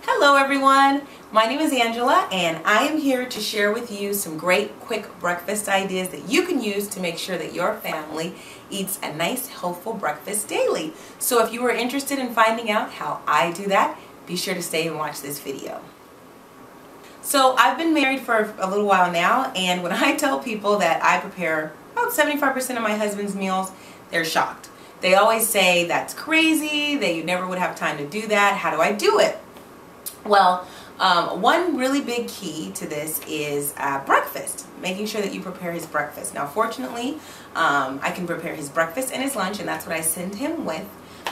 Hello everyone, my name is Angela and I am here to share with you some great quick breakfast ideas that you can use to make sure that your family eats a nice healthful breakfast daily. So if you are interested in finding out how I do that, be sure to stay and watch this video. So I've been married for a little while now, and when I tell people that I prepare about 75% of my husband's meals, they're shocked. They always say that's crazy, that you never would have time to do that. How do I do it? Well, one really big key to this is breakfast, making sure that you prepare his breakfast. Now, fortunately, I can prepare his breakfast and his lunch, and that's what I send him with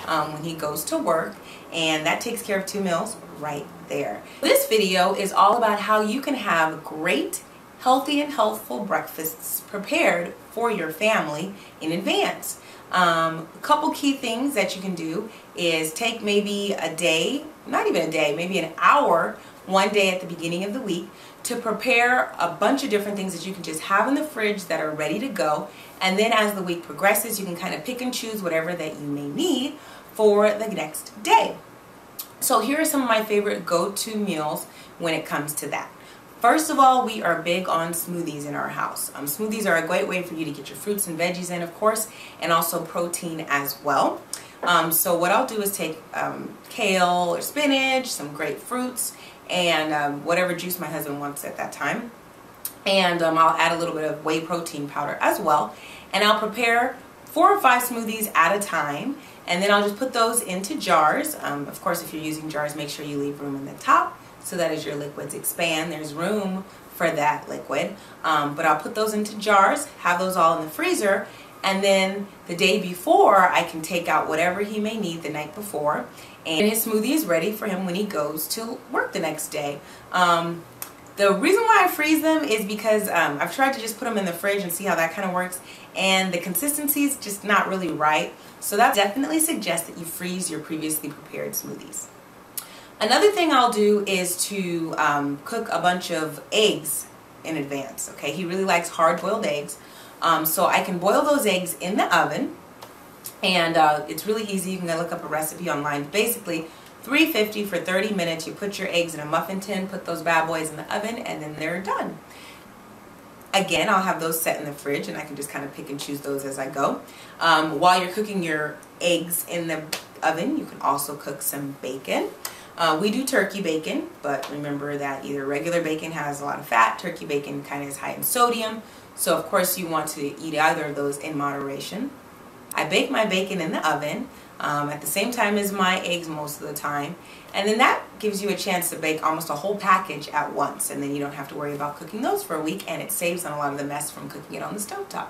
when he goes to work, and that takes care of 2 meals right there. This video is all about how you can have great, healthy, and healthful breakfasts prepared for your family in advance. A couple key things that you can do is take maybe a day, not even a day, maybe an hour, one day at the beginning of the week to prepare a bunch of different things that you can just have in the fridge that are ready to go. And then as the week progresses, you can kind of pick and choose whatever that you may need for the next day. So here are some of my favorite go-to meals when it comes to that. First of all, we are big on smoothies in our house. Smoothies are a great way for you to get your fruits and veggies in, of course, and also protein as well. So what I'll do is take kale or spinach, some grapefruits, and whatever juice my husband wants at that time. And I'll add a little bit of whey protein powder as well. And I'll prepare 4 or 5 smoothies at a time. And then I'll just put those into jars. Of course, if you're using jars, make sure you leave room in the top so that as your liquids expand, there's room for that liquid. But I'll put those into jars, have those all in the freezer, and then the day before, I can take out whatever he may need the night before, and his smoothie is ready for him when he goes to work the next day. The reason why I freeze them is because I've tried to just put them in the fridge and see how that kind of works, and the consistency is just not really right. So that definitely suggests that you freeze your previously prepared smoothies. Another thing I'll do is to cook a bunch of eggs in advance. Okay, he really likes hard-boiled eggs, so I can boil those eggs in the oven, and it's really easy. You can look up a recipe online. Basically, 350 for 30 minutes. You put your eggs in a muffin tin, put those bad boys in the oven, and then they're done. Again, I'll have those set in the fridge, and I can just kind of pick and choose those as I go. While you're cooking your eggs in the oven, you can also cook some bacon. We do turkey bacon, but remember that either regular bacon has a lot of fat, turkey bacon kind of is high in sodium, so of course you want to eat either of those in moderation. I bake my bacon in the oven at the same time as my eggs most of the time, and then that gives you a chance to bake almost a whole package at once, and then you don't have to worry about cooking those for a week, and it saves on a lot of the mess from cooking it on the stovetop.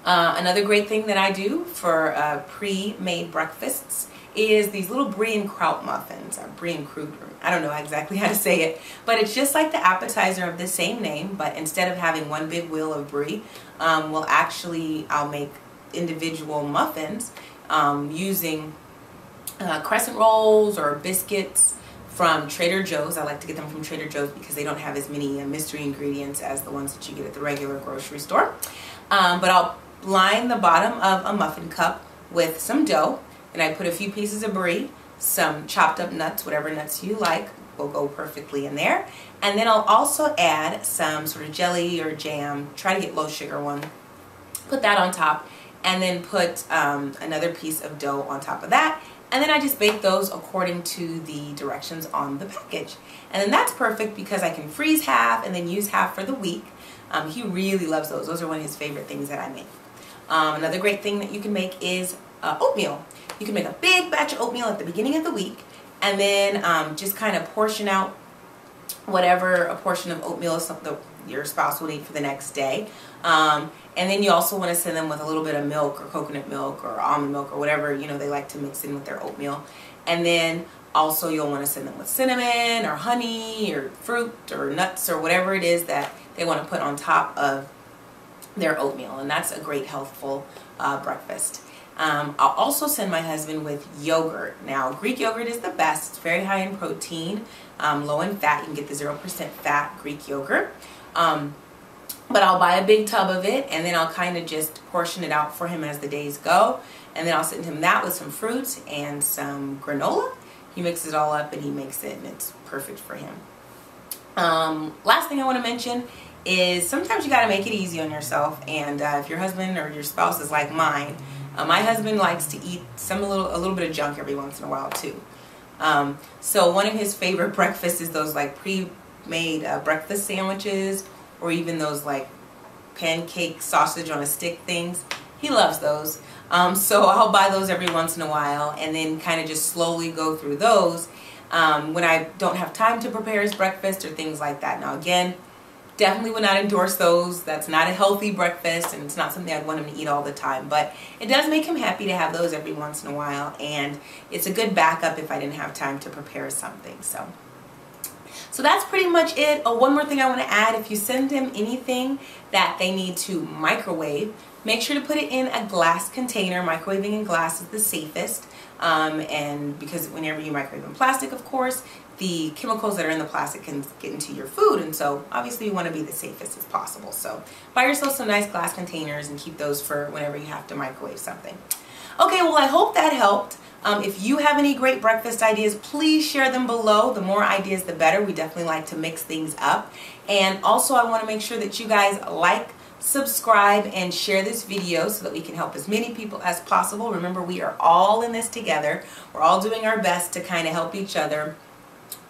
Another great thing that I do for pre-made breakfasts is these little brie and kraut muffins, or brie and croute, I don't know exactly how to say it, but it's just like the appetizer of the same name, but instead of having one big wheel of brie, I'll make individual muffins using crescent rolls or biscuits from Trader Joe's. I like to get them from Trader Joe's because they don't have as many mystery ingredients as the ones that you get at the regular grocery store. But I'll line the bottom of a muffin cup with some dough, and I put a few pieces of brie, some chopped up nuts, whatever nuts you like will go perfectly in there, and then I'll also add some sort of jelly or jam, try to get low sugar one, put that on top, and then put another piece of dough on top of that, and then I just bake those according to the directions on the package. And then that's perfect because I can freeze half and then use half for the week. He really loves those. Those are one of his favorite things that I make. Another great thing that you can make is oatmeal. You can make a big batch of oatmeal at the beginning of the week, and then just kind of portion out whatever a portion of oatmeal is something that your spouse will eat for the next day. And then you also want to send them with a little bit of milk or coconut milk or almond milk or whatever, you know, they like to mix in with their oatmeal. And then also you'll want to send them with cinnamon or honey or fruit or nuts or whatever it is that they want to put on top of their oatmeal. And that's a great healthful breakfast. I'll also send my husband with yogurt. Now, Greek yogurt is the best. It's very high in protein, low in fat. You can get the 0% fat Greek yogurt. But I'll buy a big tub of it, and then I'll kind of just portion it out for him as the days go. And then I'll send him that with some fruits and some granola. He mixes it all up and he makes it, and it's perfect for him. Last thing I want to mention is sometimes you got to make it easy on yourself. And if your husband or your spouse is like mine, my husband likes to eat a little bit of junk every once in a while too. So one of his favorite breakfasts is those like pre-made breakfast sandwiches, or even those like pancake sausage on a stick things. He loves those. So I'll buy those every once in a while, and then kind of just slowly go through those when I don't have time to prepare his breakfast or things like that. Now again, definitely would not endorse those. That's not a healthy breakfast, and it's not something I'd want him to eat all the time. But it does make him happy to have those every once in a while, and it's a good backup if I didn't have time to prepare something. So that's pretty much it. Oh, one more thing I want to add. If you send him anything that they need to microwave, make sure to put it in a glass container. Microwaving in glass is the safest. And because whenever you microwave in plastic, of course, the chemicals that are in the plastic can get into your food. And so obviously you want to be the safest as possible. So buy yourself some nice glass containers and keep those for whenever you have to microwave something. Okay, well, I hope that helped. If you have any great breakfast ideas, please share them below. The more ideas, the better. We definitely like to mix things up. And also, I want to make sure that you guys like, subscribe, and share this video so that we can help as many people as possible. Remember, we are all in this together. We're all doing our best to kind of help each other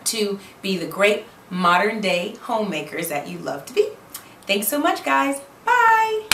to be the great modern day homemakers that you love to be. Thanks so much, guys. Bye.